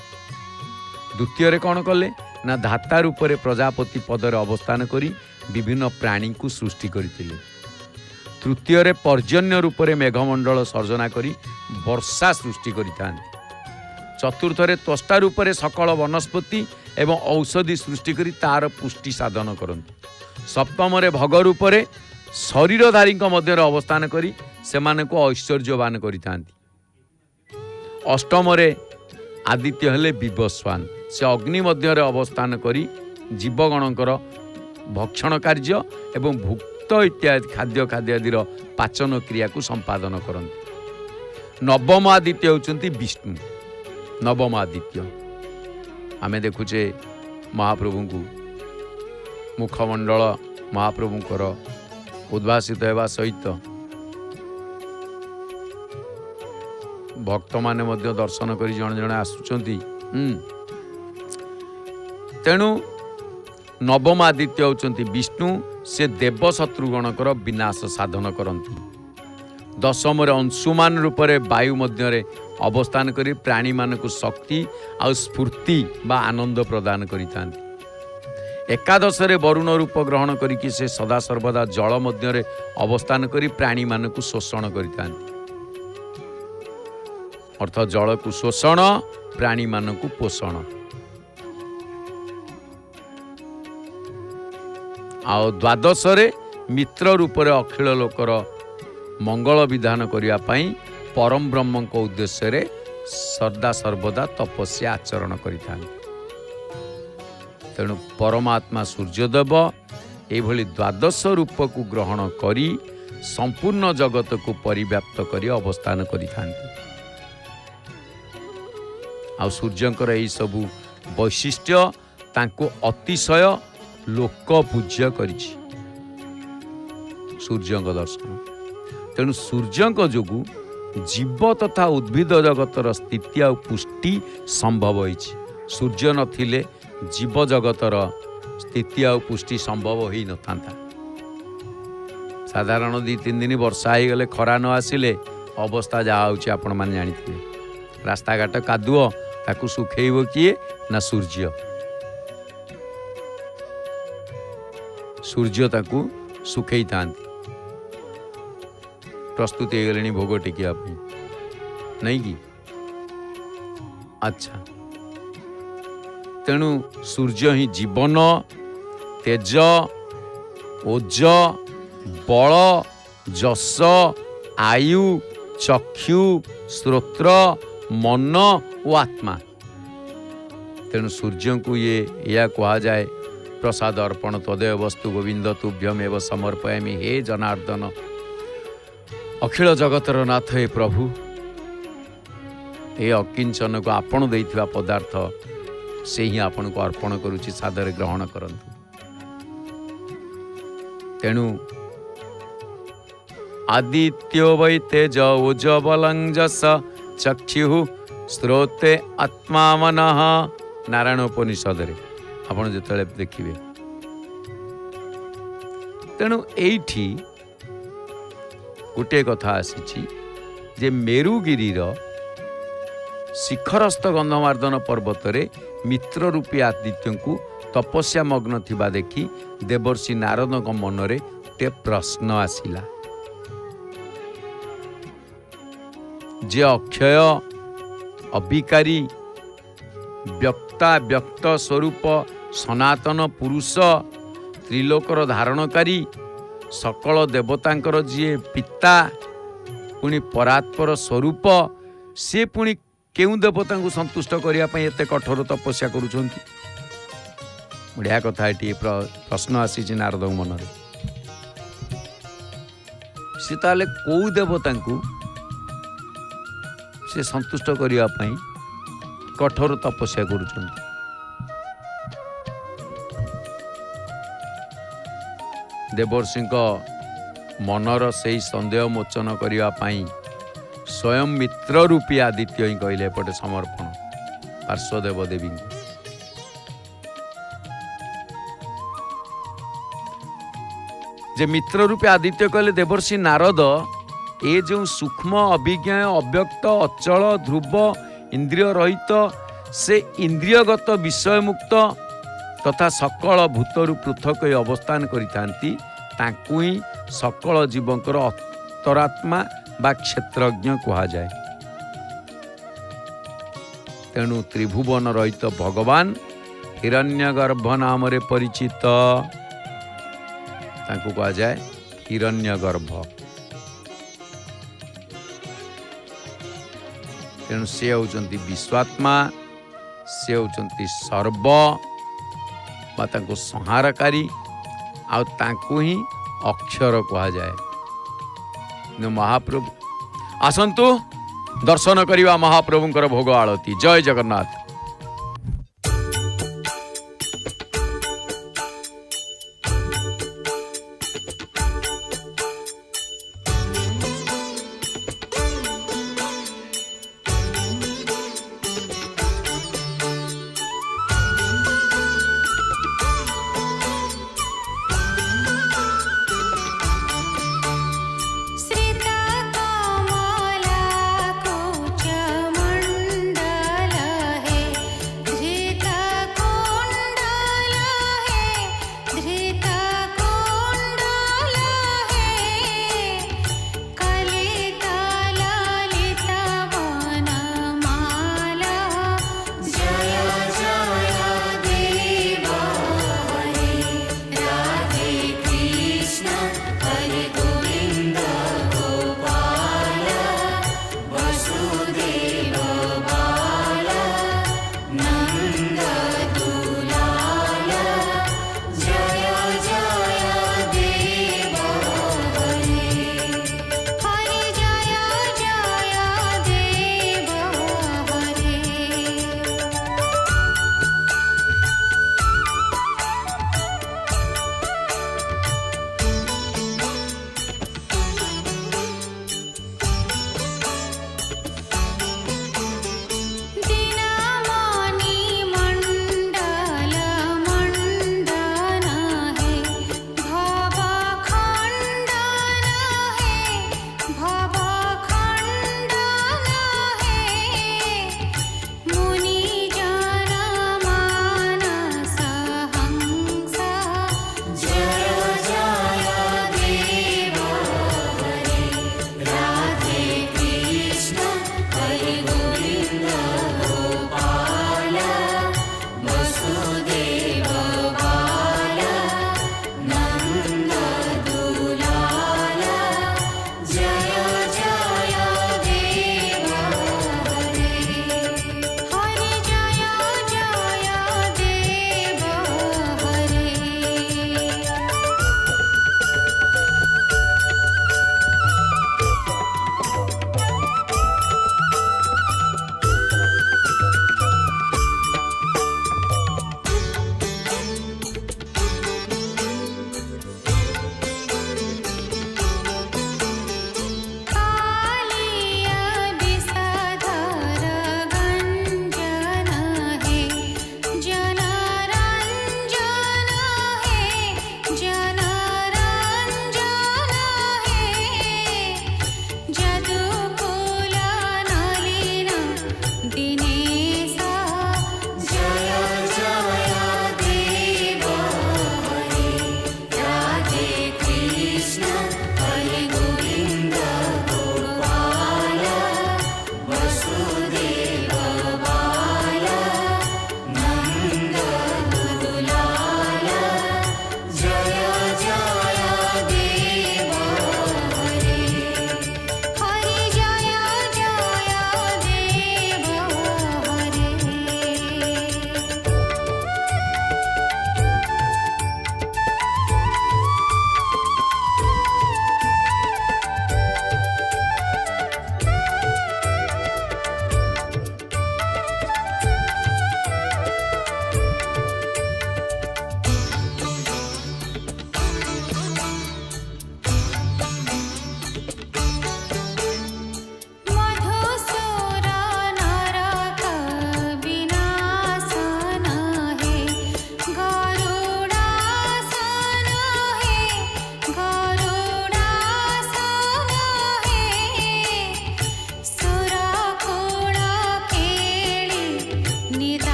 ଦ୍ୱିତୀୟରେ କ'ଣ କଲେ ନା ଧାତା ରୂପରେ ପ୍ରଜାପତି ପଦରେ ଅବସ୍ଥାନ କରି ବିଭିନ୍ନ ପ୍ରାଣୀଙ୍କୁ ସୃଷ୍ଟି କରିଥିଲେ। ତୃତୀୟରେ ପର୍ଜନ୍ୟ ରୂପରେ ମେଘମଣ୍ଡଳ ସର୍ଜନା କରି ବର୍ଷା ସୃଷ୍ଟି କରିଥାନ୍ତି। ଚତୁର୍ଥରେ ତ୍ୱଷ୍ଟା ରୂପରେ ସକଳ ବନସ୍ପତି ଏବଂ ଔଷଧି ସୃଷ୍ଟି କରି ତାର ପୁଷ୍ଟି ସାଧନ କରନ୍ତି। ସପ୍ତମରେ ଭଗ ରୂପରେ ଶରୀରଧାରୀଙ୍କ ମଧ୍ୟରେ ଅବସ୍ଥାନ କରି ସେମାନଙ୍କୁ ଐଶ୍ୱର୍ଯ୍ୟବାନ କରିଥାନ୍ତି। ଅଷ୍ଟମରେ ଆଦିତ୍ୟ ହେଲେ ବିବସ୍ୱାନ, ସେ ଅଗ୍ନି ମଧ୍ୟରେ ଅବସ୍ଥାନ କରି ଜୀବଗଣଙ୍କର ଭକ୍ଷଣ କାର୍ଯ୍ୟ ଏବଂ ଭୁକ୍ତ ଇତ୍ୟାଦି ଖାଦ୍ୟ ଆଦିର ପାଚନ କ୍ରିୟାକୁ ସମ୍ପାଦନ କରନ୍ତି। ନବମ ଆଦିତ୍ୟ ହେଉଛନ୍ତି ବିଷ୍ଣୁ। ନବମ ଆଦିତ୍ୟ ଆମେ ଦେଖୁଛେ ମହାପ୍ରଭୁଙ୍କୁ ମୁଖମଣ୍ଡଳ ମହାପ୍ରଭୁଙ୍କର ଉଦ୍ଭାସିତ ହେବା ସହିତ ଭକ୍ତମାନେ ମଧ୍ୟ ଦର୍ଶନ କରି ଜଣେ ଜଣେ ଆସୁଛନ୍ତି। ତେଣୁ ନବମ ଆଦିତ୍ୟ ହେଉଛନ୍ତି ବିଷ୍ଣୁ, ସେ ଦେବ ଶତ୍ରୁଗଣଙ୍କର ବିନାଶ ସାଧନ କରନ୍ତି। ଦଶମରେ ଅଂଶୁମାନ ରୂପରେ ବାୟୁ ମଧ୍ୟରେ ଅବସ୍ଥାନ କରି ପ୍ରାଣୀମାନଙ୍କୁ ଶକ୍ତି ଆଉ ସ୍ଫୂର୍ତ୍ତି ବା ଆନନ୍ଦ ପ୍ରଦାନ କରିଥାନ୍ତି। ଏକାଦଶରେ ବରୁଣ ରୂପ ଗ୍ରହଣ କରିକି ସେ ସଦାସର୍ବଦା ଜଳ ମଧ୍ୟରେ ଅବସ୍ଥାନ କରି ପ୍ରାଣୀମାନଙ୍କୁ ଶୋଷଣ କରିଥାନ୍ତି। ଅର୍ଥ ଜଳକୁ ଶୋଷଣ, ପ୍ରାଣୀମାନଙ୍କୁ ପୋଷଣ। ଆଉ ଦ୍ୱାଦଶରେ ମିତ୍ର ରୂପରେ ଅଖିଳ ଲୋକର ମଙ୍ଗଳ ବିଧାନ କରିବା ପାଇଁ ପରମ ବ୍ରହ୍ମଙ୍କ ଉଦ୍ଦେଶ୍ୟରେ ସଦାସର୍ବଦା ତପସ୍ୟା ଆଚରଣ କରିଥାନ୍ତି। ତେଣୁ ପରମାତ୍ମା ସୂର୍ଯ୍ୟଦେବ ଏଇଭଳି ଦ୍ୱାଦଶ ରୂପକୁ ଗ୍ରହଣ କରି ସମ୍ପୂର୍ଣ୍ଣ ଜଗତକୁ ପରିବ୍ୟାପ୍ତ କରି ଅବସ୍ଥାନ କରିଥାନ୍ତି। ଆଉ ସୂର୍ଯ୍ୟଙ୍କର ଏହିସବୁ ବୈଶିଷ୍ଟ୍ୟ ତାଙ୍କୁ ଅତିଶୟ ଲୋକ ପୂଜ୍ୟ କରିଛି ସୂର୍ଯ୍ୟଙ୍କ ଦର୍ଶନ। ତେଣୁ ସୂର୍ଯ୍ୟଙ୍କ ଯୋଗୁଁ ଜୀବ ତଥା ଉଦ୍ଭିଦ ଜଗତର ସ୍ଥିତି ଆଉ ପୁଷ୍ଟି ସମ୍ଭବ ହୋଇଛି। ସୂର୍ଯ୍ୟ ନଥିଲେ ଜୀବ ଜଗତର ସ୍ଥିତି ଆଉ ପୁଷ୍ଟି ସମ୍ଭବ ହୋଇନଥାନ୍ତା। ସାଧାରଣ 2-3 ଦିନ ବର୍ଷା ହେଇଗଲେ, ଖରା ନ ଆସିଲେ ଅବସ୍ଥା ଯାହା ହେଉଛି ଆପଣମାନେ ଜାଣିଥିବେ। ରାସ୍ତାଘାଟ କାଦୁଅ, ତାକୁ ଶୁଖେଇବ କିଏ ନା ସୂର୍ଯ୍ୟ। ସୂର୍ଯ୍ୟ ତାକୁ ଶୁଖେଇଥାନ୍ତି। ପ୍ରସ୍ତୁତ ହେଇଗଲେଣି ଭୋଗ ଟେକିବା ପାଇଁ, ନାଇଁ କି? ଆଚ୍ଛା, ତେଣୁ ସୂର୍ଯ୍ୟ ହିଁ ଜୀବନ, ତେଜ, ଓଜ, ବଳ, ଯଶ, ଆୟୁ, ଚକ୍ଷୁ, ଶ୍ରୋତ୍ର, ମନ ଓ ଆତ୍ମା। ତେଣୁ ସୂର୍ଯ୍ୟଙ୍କୁ ଏହା କୁହାଯାଏ ପ୍ରସାଦ ଅର୍ପଣ ତଦେବ ବସ୍ତୁ ଗୋବିନ୍ଦ ତୁଭ୍ୟମ ଏବ ସମର୍ପୟାମି। ହେ ଜନାର୍ଦ୍ଦନ, ଅଖିଳ ଜଗତର ନାଥ ହେ ପ୍ରଭୁ, ଏ ଅକିଞ୍ଚନକୁ ଆପଣ ଦେଇଥିବା ପଦାର୍ଥ ସେ ହିଁ ଆପଣଙ୍କୁ ଅର୍ପଣ କରୁଛି, ସାଦରେ ଗ୍ରହଣ କରନ୍ତୁ। ତେଣୁ ଆଦିତ୍ୟ ବୈ ତେଜ ଓଜ ବଲଂ ଯଶ ଚକ୍ଷୁ ସ୍ରୋତେ ଆତ୍ମା ମନଃ, ନାରାୟଣ ଉପନିଷଦରେ ଆପଣ ଯେତେବେଳେ ଦେଖିବେ। ତେଣୁ ଏଇଠି ଗୋଟିଏ କଥା ଆସିଛି ଯେ ମେରୁଗିରିର ଶିଖରସ୍ଥ ଗନ୍ଧମାର୍ଦ୍ଦନ ପର୍ବତରେ ମିତ୍ର ରୂପୀ ଆଦିତ୍ୟଙ୍କୁ ତପସ୍ୟା ମଗ୍ନ ଥିବା ଦେଖି ଦେବର୍ଷି ନାରଦଙ୍କ ମନରେ ଗୋଟିଏ ପ୍ରଶ୍ନ ଆସିଲା ଯେ ଅକ୍ଷୟ ଅବିକାରୀ ବ୍ୟକ୍ତ ସ୍ୱରୂପ ସନାତନ ପୁରୁଷ, ତ୍ରିଲୋକର ଧାରଣକାରୀ, ସକଳ ଦେବତାଙ୍କର ଯିଏ ପିତା, ପୁଣି ପରାତ୍ପର ସ୍ୱରୂପ, ସେ ପୁଣି କେଉଁ ଦେବତାଙ୍କୁ ସନ୍ତୁଷ୍ଟ କରିବା ପାଇଁ ଏତେ କଠୋର ତପସ୍ୟା କରୁଛନ୍ତି? ବଢ଼ିଆ କଥା, ଏଠି ପ୍ରଶ୍ନ ଆସିଛି ନାରଦଙ୍କ ମନରେ। ସେ ତାହେଲେ କୋଉ ଦେବତାଙ୍କୁ ସେ ସନ୍ତୁଷ୍ଟ କରିବା ପାଇଁ କଠୋର ତପସ୍ୟା କରୁଛନ୍ତି? ଦେବର୍ଷିଙ୍କ ମନର ସେହି ସନ୍ଦେହ ମୋଚନ କରିବା ପାଇଁ ସ୍ୱୟଂ ମିତ୍ର ରୂପୀ ଆଦିତ୍ୟ ହିଁ କହିଲେ ଏପଟେ ସମର୍ପଣ ପାର୍ଶ୍ୱଦେବ ଦେବୀଙ୍କୁ। ଯେ ମିତ୍ର ରୂପୀ ଆଦିତ୍ୟ କହିଲେ ଦେବର୍ଷି ନାରଦ ए जो सूक्ष्म अभिज्ञा अव्यक्त अचल ध्रुव इंद्रिय रहित से इंद्रियगत विषय मुक्त तथा सकल भूतरु पृथक अवस्थान करिथांती ताकू ही सकल जीवंकर अंतरात्मा बा क्षेत्रज्ञ कहा जाए। तेणु त्रिभुवन रहित भगवान हिरण्यगर्भ नाम रे परिचित ताकू कहा जाए हिरण्यगर्भ। तेणु से होचंती विश्वात्मा, से होचंती सर्व बा तांको संहारकारी आ तांको ही अक्षर कहा जाए। महाप्रभु आसंतु दर्शन करिवा महाप्रभुंकर भोग आळती। जय जगन्नाथ। श्रिता कमला कुच मंडल हे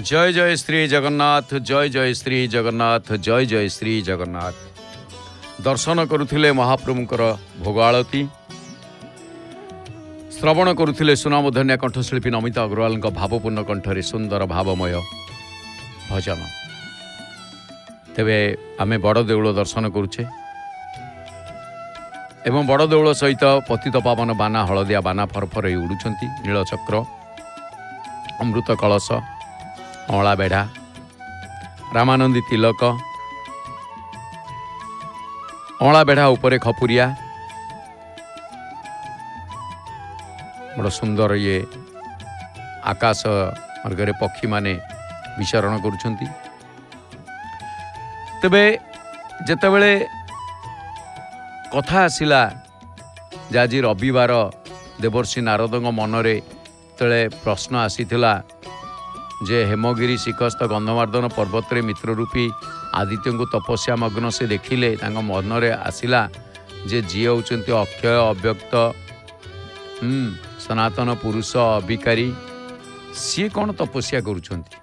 जय जय श्री जगन्नाथ, जय जय श्री जगन्नाथ, जय जय श्री जगन्नाथ। दर्शन करुथिले महाप्रभुंकर भोग आळती, श्रवण करुथिले सुनामधन्य कंठशिल्पी नमिता अग्रवाल भावपूर्ण कंठरे सुंदर भावमय भजन। तेबे आमे बड़ देउल दर्शन करुचे एवं बड़ देउल सहित पतित पावन बाना हलदिया बाना फरफर उड़ुचंती। नीलचक्र, अमृत कलश, अँला बेढ़ा, रामानंदी तिलक, अँला बेढ़ा उपरे खपुरिया, बड़ सुंदर ये आकाश मार्गरे पक्षी माने विचरण करुछंती। तेबे जेतेबेले कथा आसिला जे आज रविवार देवर्षि नारदଙ୍କ मनरे तले प्रश्न आसीथिला जे हेमगिरी शिखस्थ गंधमार्दन पर्वत मित्र रूपी आदित्य को तपस्या मग्न से देखिले मनरे आसिला जे जी होचंती अक्षय अव्यक्त सनातन पुरुष अभिकारी सी कौन तपस्या करुछंती।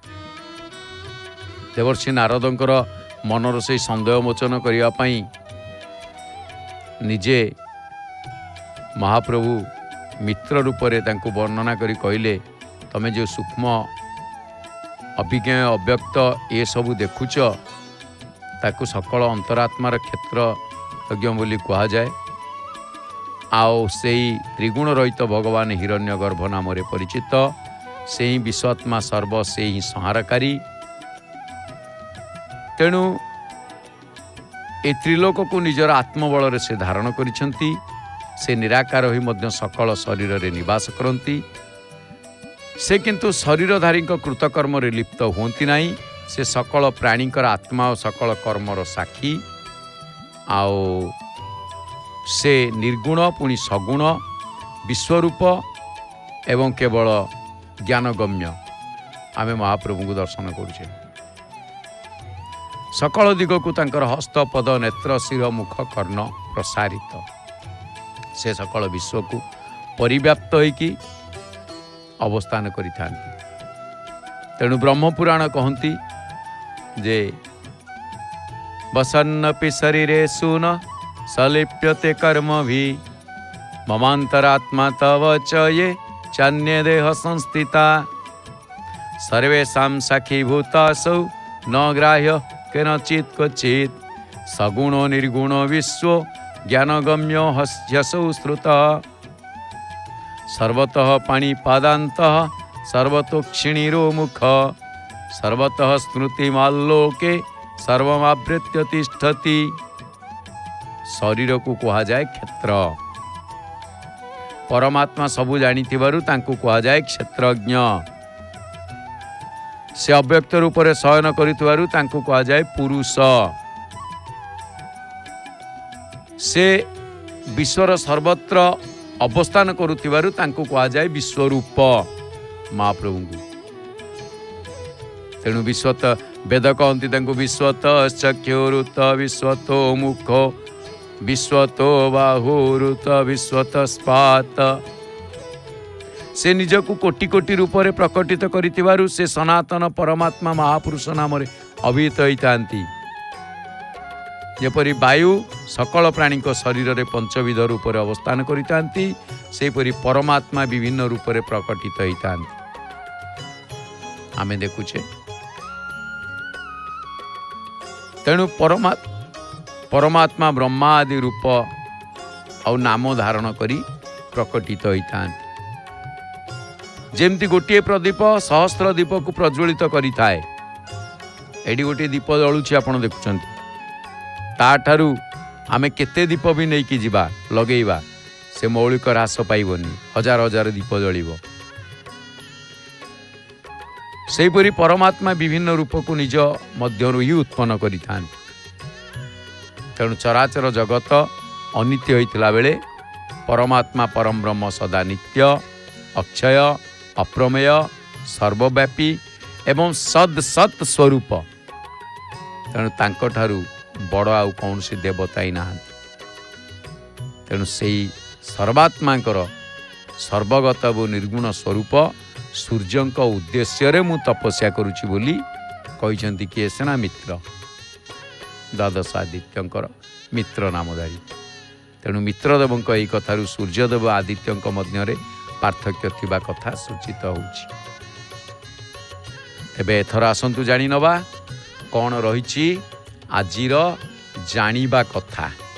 देवर्षि नारदंकर मनर से संदेह मोचन करिया पई निजे महाप्रभु मित्र रूपरे तांको वर्णना करी कहिले तमे जो सूक्ष्म अभिज्ञ अव्यक्त ये सबू देखुच ताकू सकल अंतरात्मार क्षेत्र यज्ञ बोली कहा जाए। आओ से त्रिगुण रहित भगवान हिरण्यगर्भ नाम परिचित से ही विश्वात्मा सर्व से ही संहारकारी। तेणु ए त्रिलोक को निजर आत्मबल से धारण करिसेंती। से निराकार होई मध्य सकल शरीर रे निवास करती। से किंतु शरीरधारी कृतकर्म रे लिप्त होती नहीं। से सकल प्राणीकर आत्मा और सकल कर्मर साक्षी। आओ से निर्गुण पुणी सगुण विश्वरूप एवं केवल ज्ञानगम्य। आमे महाप्रभु को दर्शन करुचे। सकल दिग को तांकर हस्त पद नेत्र शिर मुख कर्ण प्रसारित। से सकल विश्व को परिव्याप्त होइकी अवस्थान करिथांती। तेणु ब्रह्मपुराण कहती जे वसन्नपि शरीरे सुन सलिप्यते कर्म भी ममांतरात्मा तव च ये चान्य देह संस्थिता सर्वेषां साक्षीभूतासौ न ग्राह्य केनचित् क्वचित् सगुण निर्गुण विश्व ज्ञानगम्य हस्यसौ श्रुत सर्वतः पाणिपादान्तः सर्वतोक्षिणीरो मुख सर्वतः स्मृतिमाल्लोके सर्वमावृत्य तिष्ठति। शरीर को कहा जाए क्षेत्र। परमात्मा सबू जानिथिबारु तांकु कहा जाए क्षेत्रज्ञ। से अव्यक्त रूप में शयन करिथिबारु तांकु कहा जाए पुरुष। से विश्वर सर्वत्र अवस्थान करुथिबारु तांकु कहा जाए विश्वरूप महाप्रभु को। तेणु विश्वत वेद कहती तांकु विश्वत चक्षुरुत विश्वतो मुख विश्वतो बाहुरुत विश्वत स्पात। से निजकु कोटि कोटि रूप में प्रकटित करिथिबारु से सनातन परमात्मा महापुरुष नाम अभिहित होइतांती। जेपरि वायु सकल प्राणी शरीर में पंचविध रूप में अवस्थान करितांती सेपरि परमात्मा विभिन्न रूप में प्रकटित होइतांती। आमे देखुछे। तेणु परमात्मा ब्रह्मा आदि रूप और नाम धारण करी प्रकटित होइतांती। जेमती गोटे प्रदीप सहस्र दीप को प्रज्वलित करि थाए। एडी गोटे दीप जलुछि आपण देखुछंती। ताठारु आमे केते दीप भी नहीं कि जीवा लगेइबा से मौलिक ह्रास पाइबनी। हजार हजार दीप जलिबो। सेहीपरि परमात्मा विभिन्न रूप को निज मध्यरु ही उत्पन्न करिथांती। तेणु चराचर जगत अनित्य होइतिला बेले परमात्मा परम ब्रह्म सदा नित्य अक्षय अप्रमेय सर्वव्यापी एवं सद सत स्वरूप। तेणु तांको ठारू बड़ आउ कौन सी देवता ही नहांती। तेणु से सर्वात्मांकर सर्वगत वो निर्गुण स्वरूप ସୂର୍ଯ୍ୟଙ୍କ ଉଦ୍ଦେଶ୍ୟରେ ମୁଁ ତପସ୍ୟା କରୁଛି ବୋଲି କହିଛନ୍ତି କିଏ ସେନା ମିତ୍ର ଦ୍ୱାଦଶ ଆଦିତ୍ୟଙ୍କର ମିତ୍ର ନାମଧାରୀ। ତେଣୁ ମିତ୍ରଦେବଙ୍କ ଏହି କଥାରୁ ସୂର୍ଯ୍ୟଦେବ ଆଦିତ୍ୟଙ୍କ ମଧ୍ୟରେ ପାର୍ଥକ୍ୟ ଥିବା କଥା ସୂଚିତ ହେଉଛି। ତେବେ ଏଥର ଆସନ୍ତୁ ଜାଣିନେବା କ'ଣ ରହିଛି ଆଜିର ଜାଣିବା କଥା।